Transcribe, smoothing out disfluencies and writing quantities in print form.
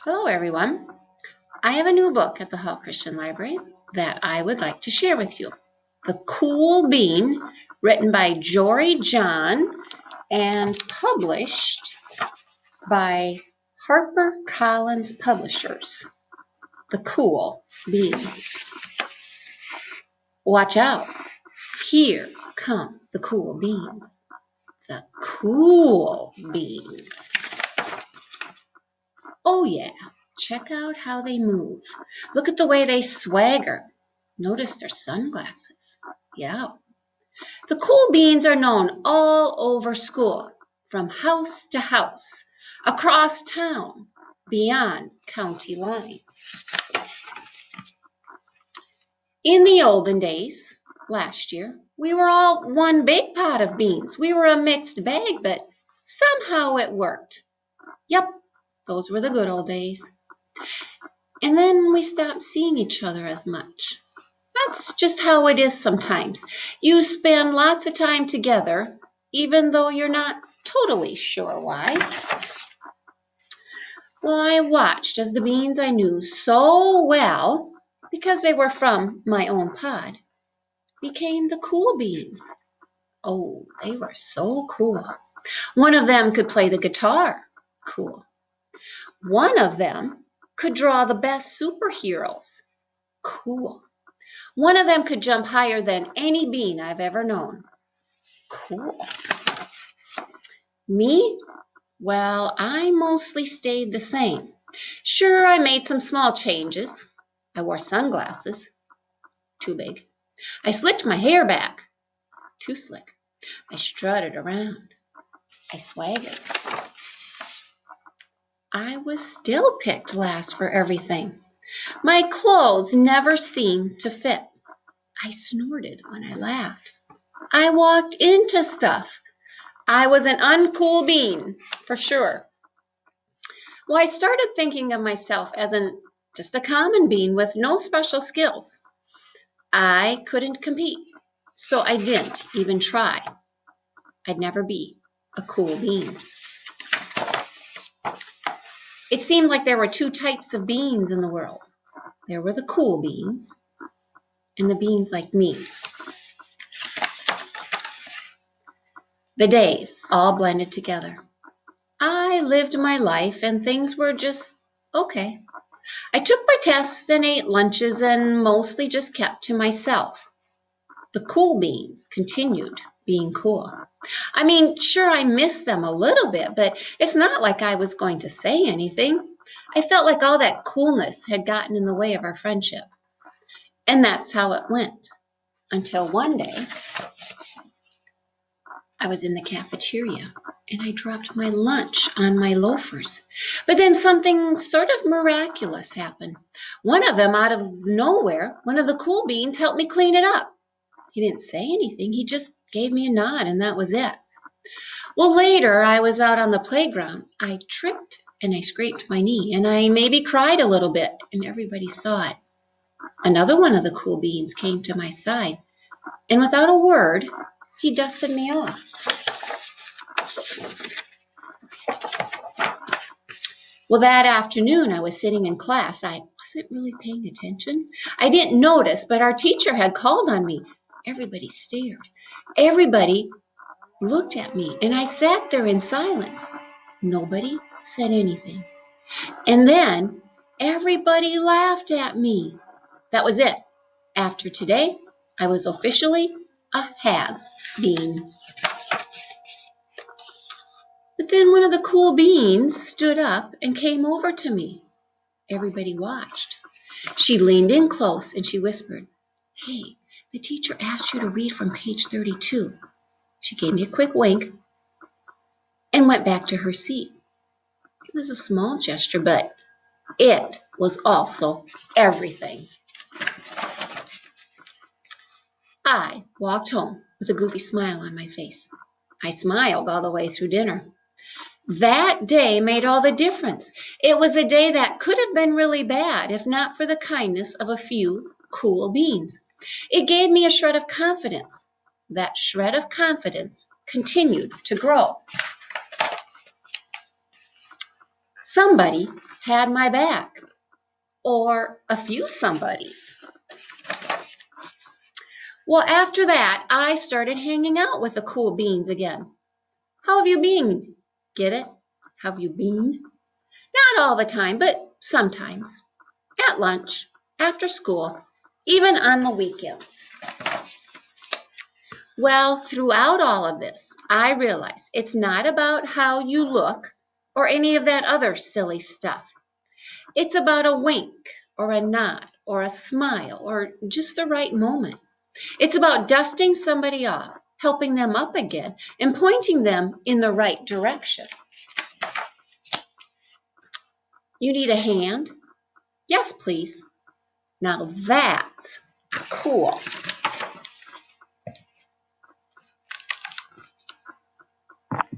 Hello, everyone. I have a new book at the Hall Christian Library that I would like to share with you. The Cool Bean, written by Jory John and published by HarperCollins Publishers. The Cool Bean. Watch out. Here come the cool beans. The cool beans. Oh yeah, check out how they move. Look at the way they swagger. Notice their sunglasses. Yeah. The cool beans are known all over school, from house to house, across town, beyond county lines. In the olden days, last year, we were all one big pot of beans. We were a mixed bag, but somehow it worked. Yep, those were the good old days. And then we stopped seeing each other as much. That's just how it is sometimes. You spend lots of time together, even though you're not totally sure why. Well, I watched as the beans I knew so well, because they were from my own pod, became the cool beans. Oh, they were so cool. One of them could play the guitar. Cool. One of them could draw the best superheroes. Cool. One of them could jump higher than any bean I've ever known. Cool. Me? Well, I mostly stayed the same. Sure, I made some small changes. I wore sunglasses. Too big. I slicked my hair back. Too slick. I strutted around. I swaggered. I was still picked last for everything. My clothes never seemed to fit. I snorted when I laughed. I walked into stuff. I was an uncool bean, for sure. Well, I started thinking of myself as just a common bean with no special skills. I couldn't compete, so I didn't even try. I'd never be a cool bean. It seemed like there were two types of beans in the world. There were the cool beans and the beans like me. The days all blended together. I lived my life and things were just okay. I took my tests and ate lunches and mostly just kept to myself. The cool beans continued being cool. I mean, sure, I missed them a little bit, but it's not like I was going to say anything. I felt like all that coolness had gotten in the way of our friendship. And that's how it went. Until one day, I was in the cafeteria and I dropped my lunch on my loafers. But then something sort of miraculous happened. One of them, out of nowhere, one of the cool beans helped me clean it up. He didn't say anything. He just gave me a nod, and that was it. Well, later, I was out on the playground. I tripped, and I scraped my knee, and I maybe cried a little bit, and everybody saw it. Another one of the cool beans came to my side, and without a word, he dusted me off. Well, that afternoon, I was sitting in class. I wasn't really paying attention. I didn't notice, but our teacher had called on me. Everybody stared. Everybody looked at me, and I sat there in silence. Nobody said anything. And then everybody laughed at me. That was it. After today, I was officially a has-been. But then one of the cool beans stood up and came over to me. Everybody watched. She leaned in close and she whispered, "Hey, the teacher asked you to read from page 32. She gave me a quick wink and went back to her seat. It was a small gesture, but it was also everything. I walked home with a goofy smile on my face. I smiled all the way through dinner. That day made all the difference. It was a day that could have been really bad if not for the kindness of a few cool beans. It gave me a shred of confidence. That shred of confidence continued to grow. Somebody had my back, or a few somebodies. Well, after that, I started hanging out with the cool beans again. How have you been? Get it? Have you been? Not all the time, but sometimes. At lunch, after school, even on the weekends. Well, throughout all of this, I realize it's not about how you look or any of that other silly stuff. It's about a wink or a nod or a smile or just the right moment. It's about dusting somebody off, helping them up again, and pointing them in the right direction. You need a hand? Yes, please. Now that's cool.